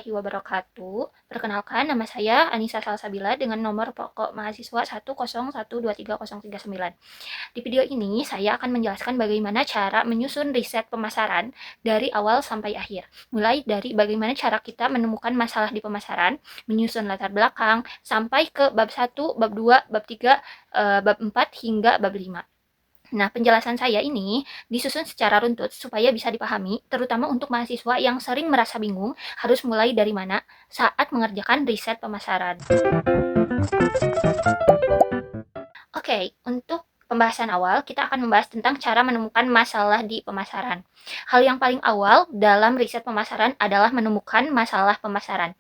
warahmatullahi wabarakatuh. Perkenalkan, nama saya Anissa Salsabila dengan nomor pokok mahasiswa 101230339. Di video ini, saya akan menjelaskan bagaimana cara menyusun riset pemasaran dari awal sampai akhir. Mulai dari bagaimana cara kita menemukan masalah di pemasaran, menyusun latar belakang, sampai ke bab 1, bab 2, bab 3, bab 4, hingga bab 5. Nah, penjelasan saya ini disusun secara runtut supaya bisa dipahami, terutama untuk mahasiswa yang sering merasa bingung harus mulai dari mana saat mengerjakan riset pemasaran. Oke, untuk pembahasan awal, kita akan membahas tentang cara menemukan masalah di pemasaran. Hal yang paling awal dalam riset pemasaran adalah menemukan masalah pemasaran.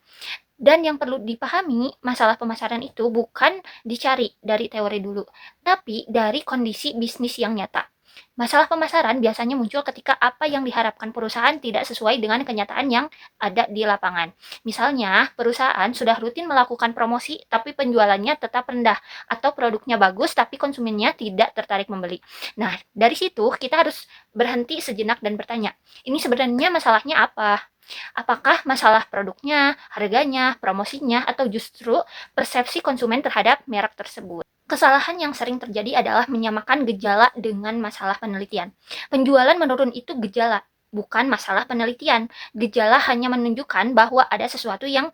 Dan yang perlu dipahami, masalah pemasaran itu bukan dicari dari teori dulu, tapi dari kondisi bisnis yang nyata. Masalah pemasaran biasanya muncul ketika apa yang diharapkan perusahaan tidak sesuai dengan kenyataan yang ada di lapangan. Misalnya, perusahaan sudah rutin melakukan promosi tapi penjualannya tetap rendah, atau produknya bagus tapi konsumennya tidak tertarik membeli. Nah, dari situ kita harus berhenti sejenak dan bertanya, ini sebenarnya masalahnya apa? Apakah masalah produknya, harganya, promosinya, atau justru persepsi konsumen terhadap merek tersebut? Kesalahan yang sering terjadi adalah menyamakan gejala dengan masalah penelitian. Penjualan menurun itu gejala, bukan masalah penelitian. Gejala hanya menunjukkan bahwa ada sesuatu yang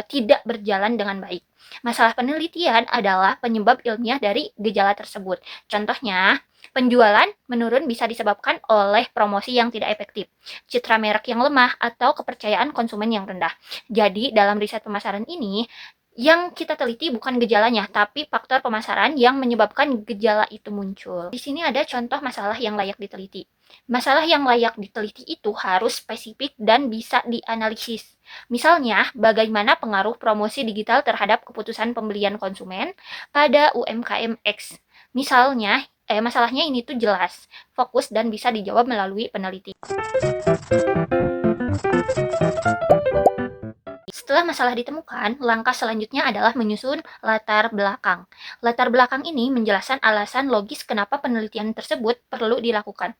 tidak berjalan dengan baik. Masalah penelitian adalah penyebab ilmiah dari gejala tersebut. Contohnya, penjualan menurun bisa disebabkan oleh promosi yang tidak efektif, citra merek yang lemah, atau kepercayaan konsumen yang rendah. Jadi, dalam riset pemasaran ini, yang kita teliti bukan gejalanya, tapi faktor pemasaran yang menyebabkan gejala itu muncul. Di sini ada contoh masalah yang layak diteliti. Masalah yang layak diteliti itu harus spesifik dan bisa dianalisis. Misalnya, bagaimana pengaruh promosi digital terhadap keputusan pembelian konsumen pada UMKM X. Misalnya, masalahnya ini tuh jelas, fokus, dan bisa dijawab melalui penelitian. Setelah masalah ditemukan, langkah selanjutnya adalah menyusun latar belakang. Latar belakang ini menjelaskan alasan logis kenapa penelitian tersebut perlu dilakukan.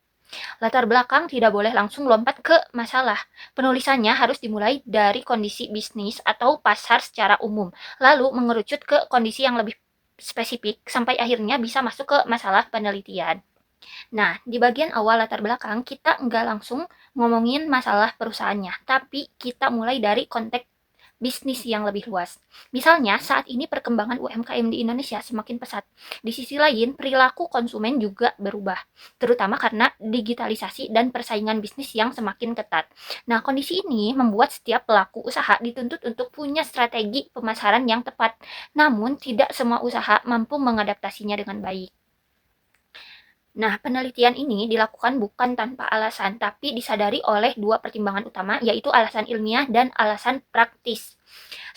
Latar belakang tidak boleh langsung lompat ke masalah. Penulisannya harus dimulai dari kondisi bisnis atau pasar secara umum, lalu mengerucut ke kondisi yang lebih spesifik sampai akhirnya bisa masuk ke masalah penelitian. Nah, di bagian awal latar belakang, kita nggak langsung ngomongin masalah perusahaannya, tapi kita mulai dari konteks bisnis yang lebih luas. Misalnya, saat ini perkembangan UMKM di Indonesia semakin pesat. Di sisi lain, perilaku konsumen juga berubah, terutama karena digitalisasi dan persaingan bisnis yang semakin ketat. Nah, kondisi ini membuat setiap pelaku usaha dituntut untuk punya strategi pemasaran yang tepat, namun tidak semua usaha mampu mengadaptasinya dengan baik. Nah, penelitian ini dilakukan bukan tanpa alasan, tapi disadari oleh dua pertimbangan utama, yaitu alasan ilmiah dan alasan praktis.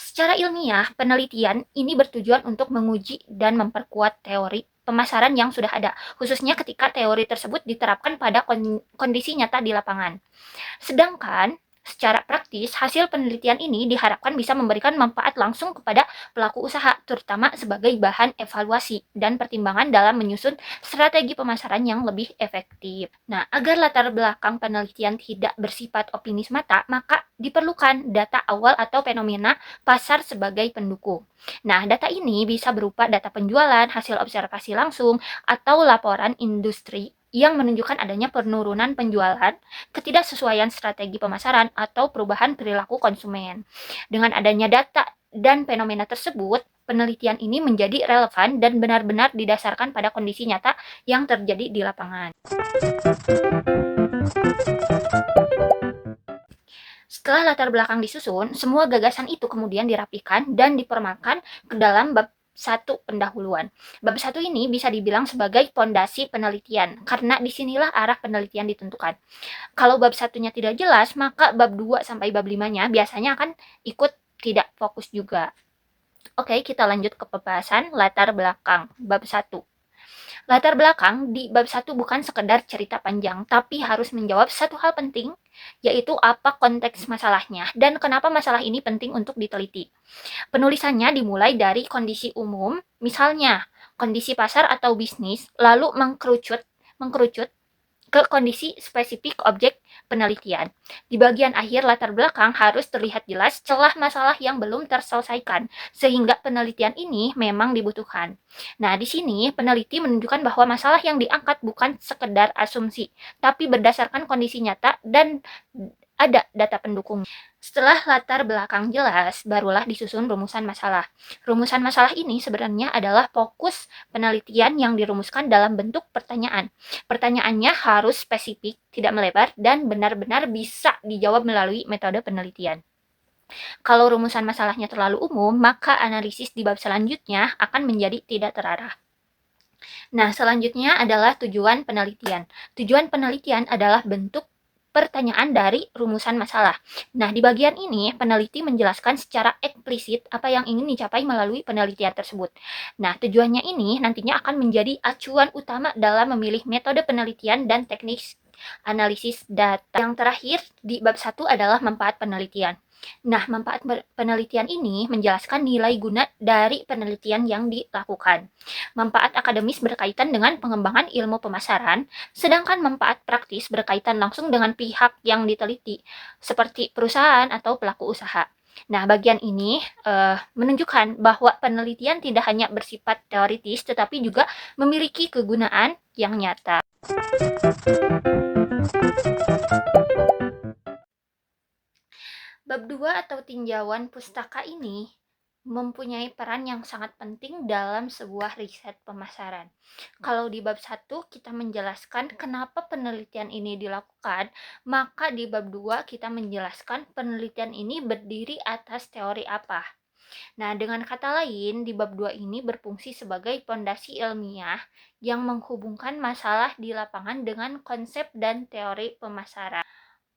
Secara ilmiah, penelitian ini bertujuan untuk menguji dan memperkuat teori pemasaran yang sudah ada, khususnya ketika teori tersebut diterapkan pada kondisi nyata di lapangan. Sedangkan secara praktis, hasil penelitian ini diharapkan bisa memberikan manfaat langsung kepada pelaku usaha, terutama sebagai bahan evaluasi dan pertimbangan dalam menyusun strategi pemasaran yang lebih efektif. Nah, agar latar belakang penelitian tidak bersifat opini semata, maka diperlukan data awal atau fenomena pasar sebagai pendukung. Nah, data ini bisa berupa data penjualan, hasil observasi langsung, atau laporan industri yang menunjukkan adanya penurunan penjualan, ketidaksesuaian strategi pemasaran, atau perubahan perilaku konsumen. Dengan adanya data dan fenomena tersebut, penelitian ini menjadi relevan dan benar-benar didasarkan pada kondisi nyata yang terjadi di lapangan. Setelah latar belakang disusun, semua gagasan itu kemudian dirapikan dan dipermakan ke dalam bab satu pendahuluan. Bab satu ini bisa dibilang sebagai pondasi penelitian, karena disinilah arah penelitian ditentukan. Kalau bab satunya tidak jelas, maka bab 2 sampai bab 5-nya biasanya akan ikut tidak fokus juga. Oke, kita lanjut ke pembahasan latar belakang bab 1. Latar belakang di bab 1 bukan sekedar cerita panjang, tapi harus menjawab satu hal penting, yaitu apa konteks masalahnya dan kenapa masalah ini penting untuk diteliti. Penulisannya dimulai dari kondisi umum, misalnya kondisi pasar atau bisnis, lalu mengkerucut ke kondisi spesifik objek penelitian. Di bagian akhir latar belakang harus terlihat jelas celah masalah yang belum terselesaikan, sehingga penelitian ini memang dibutuhkan. Nah, di sini peneliti menunjukkan bahwa masalah yang diangkat bukan sekedar asumsi, tapi berdasarkan kondisi nyata dan ada data pendukung. Setelah latar belakang jelas, barulah disusun rumusan masalah. Rumusan masalah ini sebenarnya adalah fokus penelitian yang dirumuskan dalam bentuk pertanyaan. Pertanyaannya harus spesifik, tidak melebar, dan benar-benar bisa dijawab melalui metode penelitian. Kalau rumusan masalahnya terlalu umum, maka analisis di bab selanjutnya akan menjadi tidak terarah. Nah, selanjutnya adalah tujuan penelitian. Tujuan penelitian adalah bentuk pertanyaan dari rumusan masalah. Nah, di bagian ini, peneliti menjelaskan secara eksplisit apa yang ingin dicapai melalui penelitian tersebut. Nah, tujuannya ini nantinya akan menjadi acuan utama dalam memilih metode penelitian dan teknik analisis data. Yang terakhir, di bab 1 adalah manfaat penelitian. Nah, manfaat penelitian ini menjelaskan nilai guna dari penelitian yang dilakukan. Manfaat akademis berkaitan dengan pengembangan ilmu pemasaran, sedangkan manfaat praktis berkaitan langsung dengan pihak yang diteliti, seperti perusahaan atau pelaku usaha. Nah, bagian ini menunjukkan bahwa penelitian tidak hanya bersifat teoritis, tetapi juga memiliki kegunaan yang nyata. Bab 2 atau tinjauan pustaka ini mempunyai peran yang sangat penting dalam sebuah riset pemasaran. Kalau di bab 1 kita menjelaskan kenapa penelitian ini dilakukan, maka di bab 2 kita menjelaskan penelitian ini berdiri atas teori apa. Nah, dengan kata lain, di bab 2 ini berfungsi sebagai fondasi ilmiah yang menghubungkan masalah di lapangan dengan konsep dan teori pemasaran.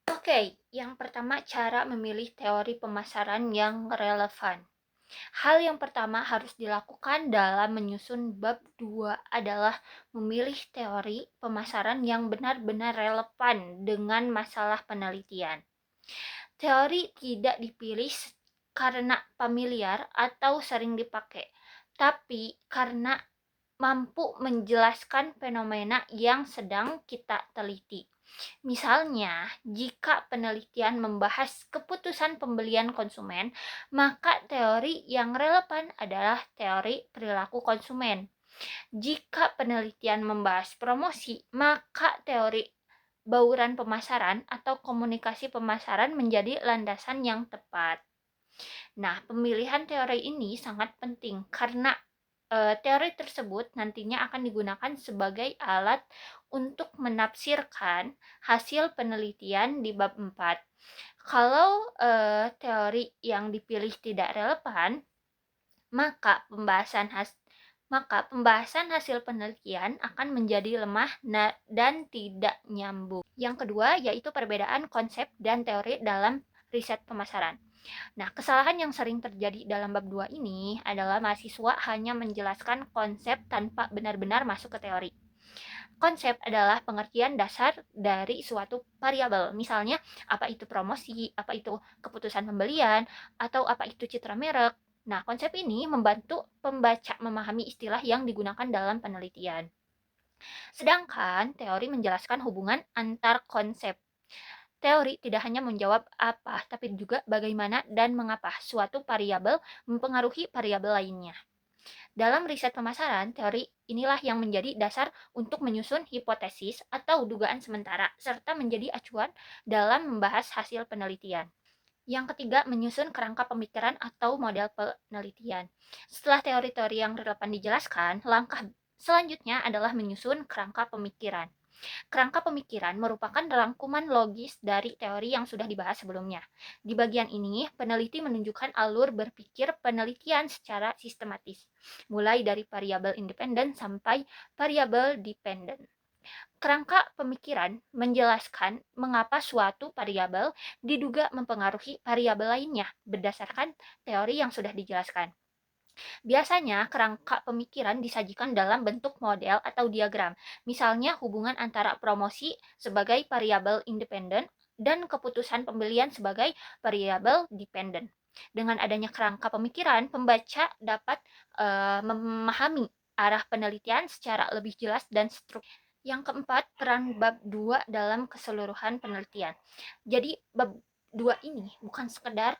Oke, yang pertama cara memilih teori pemasaran yang relevan. Hal yang pertama harus dilakukan dalam menyusun bab 2 adalah memilih teori pemasaran yang benar-benar relevan dengan masalah penelitian. Teori tidak dipilih karena familiar atau sering dipakai, tapi karena mampu menjelaskan fenomena yang sedang kita teliti. Misalnya, jika penelitian membahas keputusan pembelian konsumen, maka teori yang relevan adalah teori perilaku konsumen. Jika penelitian membahas promosi, maka teori bauran pemasaran atau komunikasi pemasaran menjadi landasan yang tepat. Nah, pemilihan teori ini sangat penting karena teori tersebut nantinya akan digunakan sebagai alat untuk menafsirkan hasil penelitian di bab 4. Kalau teori yang dipilih tidak relevan, maka pembahasan hasil penelitian akan menjadi lemah dan tidak nyambung. Yang kedua yaitu perbedaan konsep dan teori dalam riset pemasaran. Nah, kesalahan yang sering terjadi dalam bab 2 ini adalah mahasiswa hanya menjelaskan konsep tanpa benar-benar masuk ke teori. Konsep adalah pengertian dasar dari suatu variabel. Misalnya, apa itu promosi, apa itu keputusan pembelian, atau apa itu citra merek. Nah, konsep ini membantu pembaca memahami istilah yang digunakan dalam penelitian. Sedangkan teori menjelaskan hubungan antar konsep. Teori tidak hanya menjawab apa, tapi juga bagaimana dan mengapa suatu variabel mempengaruhi variabel lainnya. Dalam riset pemasaran, teori inilah yang menjadi dasar untuk menyusun hipotesis atau dugaan sementara, serta menjadi acuan dalam membahas hasil penelitian. Yang ketiga, menyusun kerangka pemikiran atau model penelitian. Setelah teori-teori yang relevan dijelaskan, langkah selanjutnya adalah menyusun kerangka pemikiran. Kerangka pemikiran merupakan rangkuman logis dari teori yang sudah dibahas sebelumnya. Di bagian ini, peneliti menunjukkan alur berpikir penelitian secara sistematis, mulai dari variabel independen sampai variabel dependen. Kerangka pemikiran menjelaskan mengapa suatu variabel diduga mempengaruhi variabel lainnya berdasarkan teori yang sudah dijelaskan. Biasanya, kerangka pemikiran disajikan dalam bentuk model atau diagram, misalnya hubungan antara promosi sebagai variabel independen dan keputusan pembelian sebagai variabel dependen. Dengan adanya kerangka pemikiran, pembaca dapat memahami arah penelitian secara lebih jelas dan struktur. Yang keempat, peran bab 2 dalam keseluruhan penelitian. Jadi bab 2 ini bukan sekedar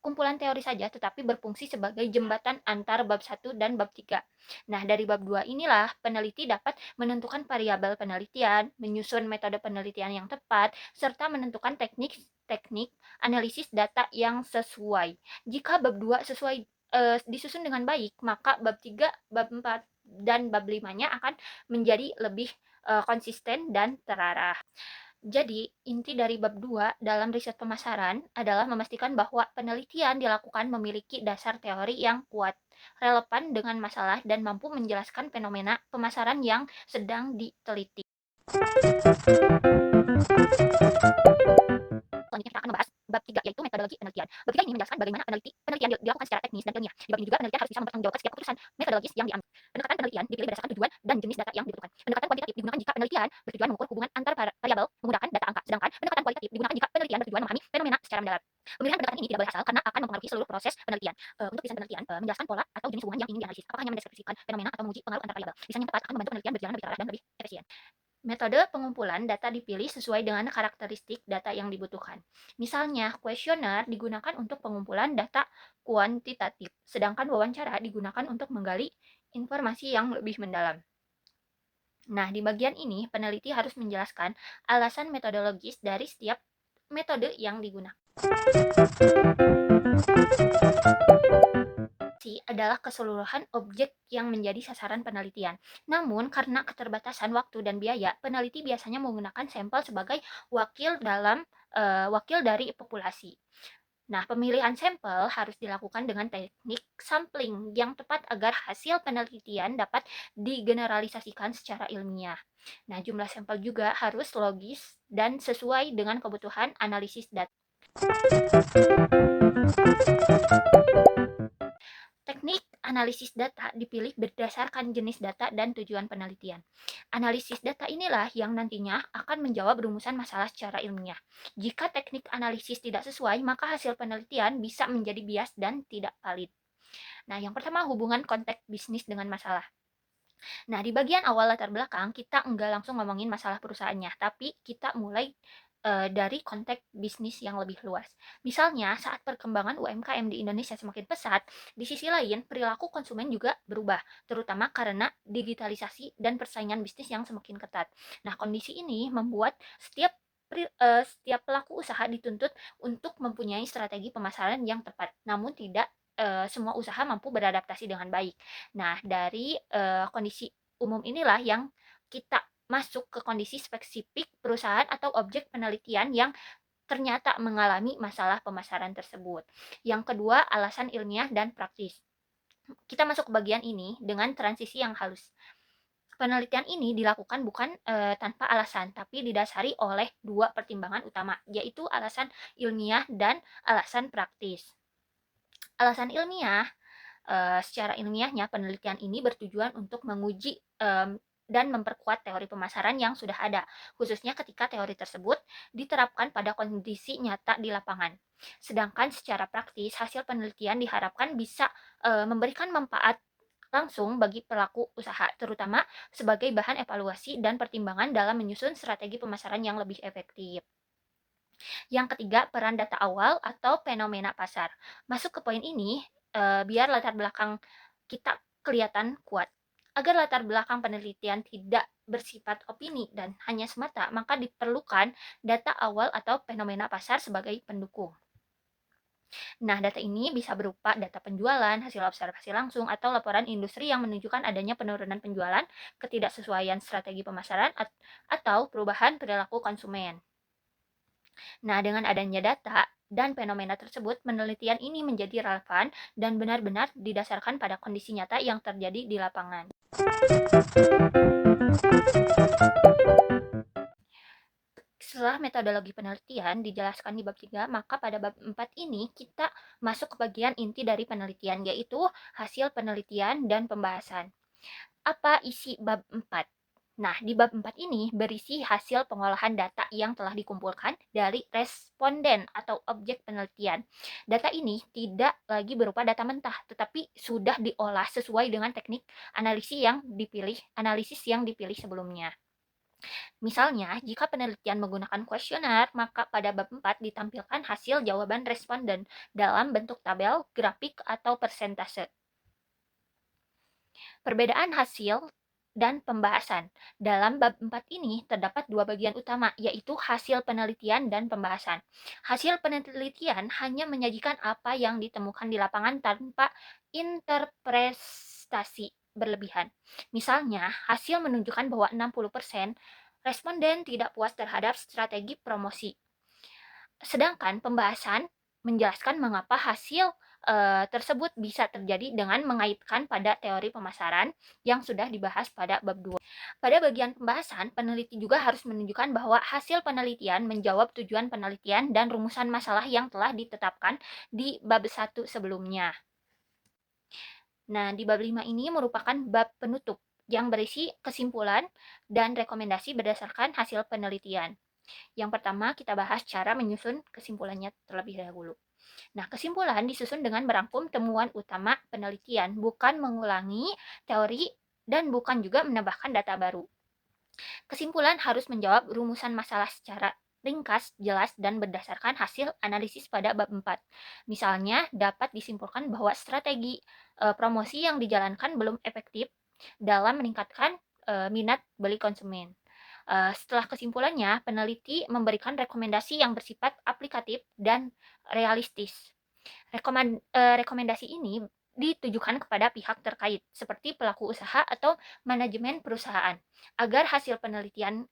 kumpulan teori saja, tetapi berfungsi sebagai jembatan antar bab 1 dan bab 3. Nah, dari bab 2 inilah peneliti dapat menentukan variabel penelitian, menyusun metode penelitian yang tepat, serta menentukan teknik analisis data yang sesuai. Jika bab 2 disusun dengan baik, maka bab 3, bab 4, dan bab 5-nya akan menjadi lebih konsisten dan terarah. Jadi, inti dari bab 2 dalam riset pemasaran adalah memastikan bahwa penelitian dilakukan memiliki dasar teori yang kuat, relevan dengan masalah, dan mampu menjelaskan fenomena pemasaran yang sedang diteliti. Selanjutnya kita akan membahas bab 3, yaitu metodologi penelitian. Bab 3 ini menjelaskan bagaimana penelitian dilakukan secara teknis dan ilmiah. Di bab ini juga penelitian harus bisa mempertanggungjawabkan setiap keputusan metodologis yang diambil. Pendekatan penelitian dipilih berdasarkan tujuan dan jenis data yang dibutuhkan. Pendekatan kuantitatif digunakan jika penelitian bertujuan mengukur hubungan antar variabel menggunakan data angka, sedangkan pendekatan kualitatif digunakan jika penelitian bertujuan memahami fenomena secara mendalam. Pemilihan pendekatan ini tidak boleh asal karena akan mempengaruhi seluruh proses penelitian. Untuk desain penelitian, menjelaskan pola atau jenis hubungan yang ingin dianalisis. Apakah hanya mendeskripsikan fenomena atau menguji pengaruh antar variabel. Desain yang tepat akan membantu penelitian berjalan lebih terarah dan lebih efisien. Metode pengumpulan data dipilih sesuai dengan karakteristik data yang dibutuhkan. Misalnya, kuesioner digunakan untuk pengumpulan data kuantitatif, sedangkan wawancara digunakan untuk menggali informasi yang lebih mendalam. Nah, di bagian ini, peneliti harus menjelaskan alasan metodologis dari setiap metode yang digunakan. Adalah keseluruhan objek yang menjadi sasaran penelitian. Namun, karena keterbatasan waktu dan biaya, peneliti biasanya menggunakan sampel sebagai wakil dari populasi. Nah, pemilihan sampel harus dilakukan dengan teknik sampling yang tepat agar hasil penelitian dapat digeneralisasikan secara ilmiah. Nah, jumlah sampel juga harus logis dan sesuai dengan kebutuhan analisis data. Teknik analisis data dipilih berdasarkan jenis data dan tujuan penelitian. Analisis data inilah yang nantinya akan menjawab rumusan masalah secara ilmiah. Jika teknik analisis tidak sesuai, maka hasil penelitian bisa menjadi bias dan tidak valid. Nah, yang pertama, hubungan konteks bisnis dengan masalah. Nah, di bagian awal latar belakang, kita enggak langsung ngomongin masalah perusahaannya, tapi kita mulai dari konteks bisnis yang lebih luas. Misalnya, saat perkembangan UMKM di Indonesia semakin pesat, di sisi lain perilaku konsumen juga berubah, terutama karena digitalisasi dan persaingan bisnis yang semakin ketat. Nah, kondisi ini membuat setiap pelaku usaha dituntut untuk mempunyai strategi pemasaran yang tepat, namun tidak semua usaha mampu beradaptasi dengan baik. Nah, dari kondisi umum inilah yang kita masuk ke kondisi spesifik perusahaan atau objek penelitian yang ternyata mengalami masalah pemasaran tersebut. Yang kedua, alasan ilmiah dan praktis. Kita masuk ke bagian ini dengan transisi yang halus. Penelitian ini dilakukan bukan tanpa alasan, tapi didasari oleh dua pertimbangan utama, yaitu alasan ilmiah dan alasan praktis. Alasan ilmiah, secara ilmiahnya penelitian ini bertujuan untuk menguji dan memperkuat teori pemasaran yang sudah ada, khususnya ketika teori tersebut diterapkan pada kondisi nyata di lapangan. Sedangkan secara praktis, hasil penelitian diharapkan bisa memberikan manfaat langsung bagi pelaku usaha, terutama sebagai bahan evaluasi dan pertimbangan dalam menyusun strategi pemasaran yang lebih efektif. Yang ketiga, peran data awal atau fenomena pasar. Masuk ke poin ini, biar latar belakang kita kelihatan kuat. Agar latar belakang penelitian tidak bersifat opini dan hanya semata, maka diperlukan data awal atau fenomena pasar sebagai pendukung. Nah, data ini bisa berupa data penjualan, hasil observasi langsung, atau laporan industri yang menunjukkan adanya penurunan penjualan, ketidaksesuaian strategi pemasaran, atau perubahan perilaku konsumen. Nah, dengan adanya data dan fenomena tersebut, penelitian ini menjadi relevan dan benar-benar didasarkan pada kondisi nyata yang terjadi di lapangan. Setelah metodologi penelitian dijelaskan di bab 3, maka pada bab 4 ini kita masuk ke bagian inti dari penelitian, yaitu hasil penelitian dan pembahasan. Apa isi bab 4? Nah, di bab 4 ini berisi hasil pengolahan data yang telah dikumpulkan dari responden atau objek penelitian. Data ini tidak lagi berupa data mentah, tetapi sudah diolah sesuai dengan teknik analisis yang dipilih sebelumnya. Misalnya, jika penelitian menggunakan kuesioner, maka pada bab 4 ditampilkan hasil jawaban responden dalam bentuk tabel, grafik, atau persentase. Perbedaan hasil dan pembahasan. Dalam bab 4 ini terdapat dua bagian utama, yaitu hasil penelitian dan pembahasan. Hasil penelitian hanya menyajikan apa yang ditemukan di lapangan tanpa interpretasi berlebihan. Misalnya, hasil menunjukkan bahwa 60% responden tidak puas terhadap strategi promosi. Sedangkan pembahasan menjelaskan mengapa hasil tersebut bisa terjadi dengan mengaitkan pada teori pemasaran yang sudah dibahas pada bab 2. Pada bagian pembahasan, peneliti juga harus menunjukkan bahwa hasil penelitian menjawab tujuan penelitian dan rumusan masalah yang telah ditetapkan di bab 1 sebelumnya. Nah, di bab 5 ini merupakan bab penutup yang berisi kesimpulan dan rekomendasi berdasarkan hasil penelitian. Yang pertama, kita bahas cara menyusun kesimpulannya terlebih dahulu. Nah, kesimpulan disusun dengan merangkum temuan utama penelitian, bukan mengulangi teori dan bukan juga menambahkan data baru. Kesimpulan harus menjawab rumusan masalah secara ringkas, jelas, dan berdasarkan hasil analisis pada bab 4. Misalnya, dapat disimpulkan bahwa strategi promosi yang dijalankan belum efektif dalam meningkatkan minat beli konsumen. Setelah kesimpulannya, peneliti memberikan rekomendasi yang bersifat aplikatif dan realistis. Rekomendasi ini ditujukan kepada pihak terkait, seperti pelaku usaha atau manajemen perusahaan, agar hasil penelitian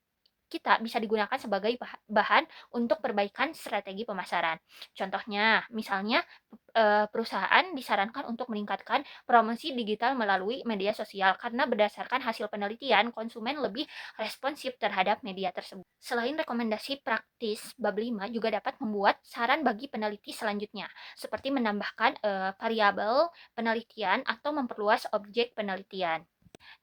kita bisa digunakan sebagai bahan untuk perbaikan strategi pemasaran. Contohnya, misalnya perusahaan disarankan untuk meningkatkan promosi digital melalui media sosial karena berdasarkan hasil penelitian konsumen lebih responsif terhadap media tersebut. Selain rekomendasi praktis, bab 5 juga dapat membuat saran bagi peneliti selanjutnya, seperti menambahkan variabel penelitian atau memperluas objek penelitian.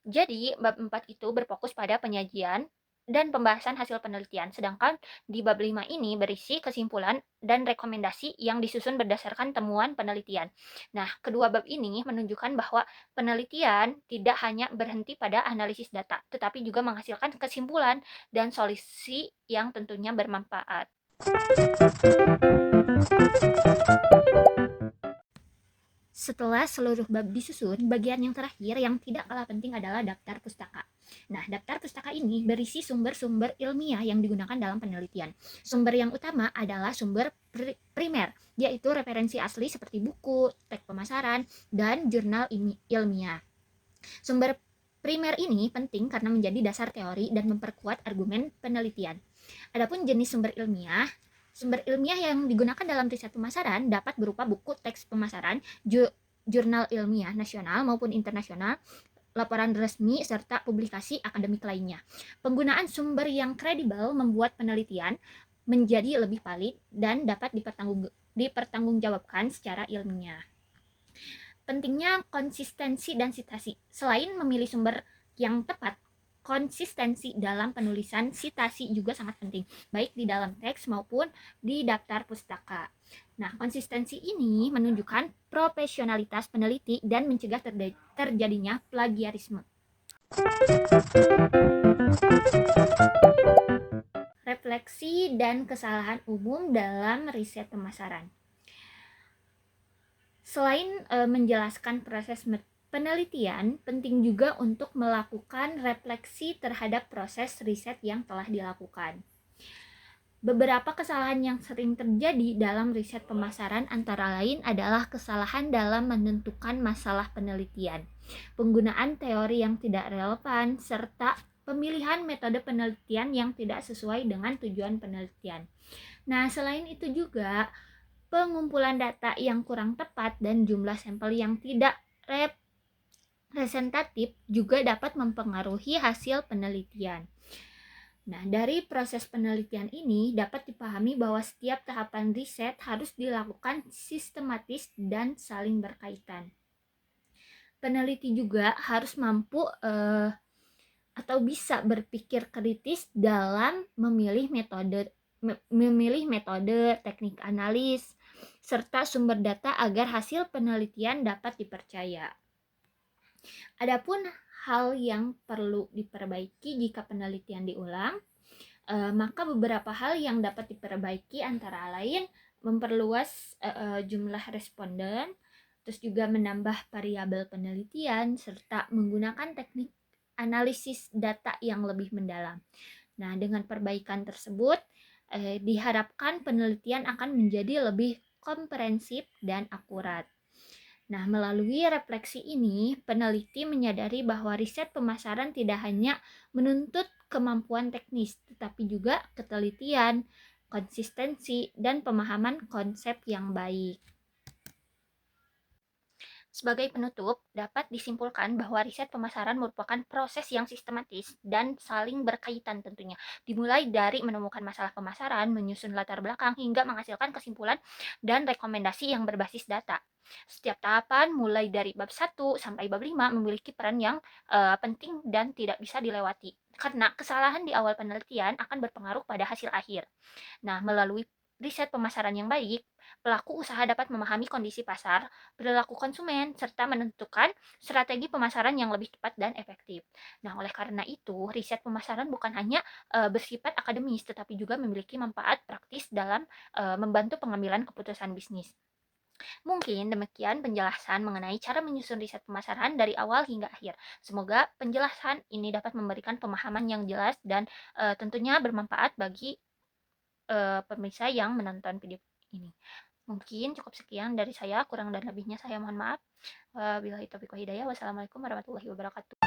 Jadi, bab 4 itu berfokus pada penyajian dan pembahasan hasil penelitian, sedangkan di bab 5 ini berisi kesimpulan dan rekomendasi yang disusun berdasarkan temuan penelitian. Nah, kedua bab ini menunjukkan bahwa penelitian tidak hanya berhenti pada analisis data, tetapi juga menghasilkan kesimpulan dan solusi yang tentunya bermanfaat. Setelah seluruh bab disusun, bagian yang terakhir yang tidak kalah penting adalah daftar pustaka. Nah, daftar pustaka ini berisi sumber-sumber ilmiah yang digunakan dalam penelitian. Sumber yang utama adalah sumber primer, yaitu referensi asli seperti buku, teks pemasaran, dan jurnal ilmiah. Sumber primer ini penting karena menjadi dasar teori dan memperkuat argumen penelitian. Adapun jenis sumber ilmiah yang digunakan dalam riset pemasaran dapat berupa buku teks pemasaran, jurnal ilmiah nasional maupun internasional, laporan resmi, serta publikasi akademik lainnya. Penggunaan sumber yang kredibel membuat penelitian menjadi lebih valid dan dapat dipertanggungjawabkan secara ilmiah. Pentingnya konsistensi dan sitasi. Selain memilih sumber yang tepat, konsistensi dalam penulisan sitasi juga sangat penting, baik di dalam teks maupun di daftar pustaka. Nah, konsistensi ini menunjukkan profesionalitas peneliti dan mencegah terjadinya plagiarisme. Refleksi dan kesalahan umum dalam riset pemasaran. Selain menjelaskan proses penelitian, penting juga untuk melakukan refleksi terhadap proses riset yang telah dilakukan. Beberapa kesalahan yang sering terjadi dalam riset pemasaran antara lain adalah kesalahan dalam menentukan masalah penelitian, penggunaan teori yang tidak relevan, serta pemilihan metode penelitian yang tidak sesuai dengan tujuan penelitian. Nah, selain itu juga pengumpulan data yang kurang tepat dan jumlah sampel yang tidak representatif juga dapat mempengaruhi hasil penelitian. Nah, dari proses penelitian ini dapat dipahami bahwa setiap tahapan riset harus dilakukan sistematis dan saling berkaitan. Peneliti juga harus mampu atau bisa berpikir kritis dalam memilih metode, teknik analis, serta sumber data agar hasil penelitian dapat dipercaya. Adapun hal yang perlu diperbaiki jika penelitian diulang, maka beberapa hal yang dapat diperbaiki antara lain memperluas jumlah responden, terus juga menambah variabel penelitian, serta menggunakan teknik analisis data yang lebih mendalam. Nah, dengan perbaikan tersebut, diharapkan penelitian akan menjadi lebih komprehensif dan akurat. Nah, melalui refleksi ini, peneliti menyadari bahwa riset pemasaran tidak hanya menuntut kemampuan teknis, tetapi juga ketelitian, konsistensi, dan pemahaman konsep yang baik. Sebagai penutup, dapat disimpulkan bahwa riset pemasaran merupakan proses yang sistematis dan saling berkaitan tentunya. Dimulai dari menemukan masalah pemasaran, menyusun latar belakang, hingga menghasilkan kesimpulan dan rekomendasi yang berbasis data. Setiap tahapan mulai dari bab 1 sampai bab 5 memiliki peran yang penting dan tidak bisa dilewati. Karena kesalahan di awal penelitian akan berpengaruh pada hasil akhir. Nah, melalui riset pemasaran yang baik, pelaku usaha dapat memahami kondisi pasar, perilaku konsumen, serta menentukan strategi pemasaran yang lebih tepat dan efektif. Nah, oleh karena itu, riset pemasaran bukan hanya bersifat akademis, tetapi juga memiliki manfaat praktis dalam membantu pengambilan keputusan bisnis. Mungkin demikian penjelasan mengenai cara menyusun riset pemasaran dari awal hingga akhir. Semoga penjelasan ini dapat memberikan pemahaman yang jelas dan tentunya bermanfaat bagi pemirsa yang menonton video ini. Mungkin cukup sekian dari saya, kurang dan lebihnya saya mohon maaf. Wabillahi taufiq wal hidayah. Wassalamualaikum warahmatullahi wabarakatuh.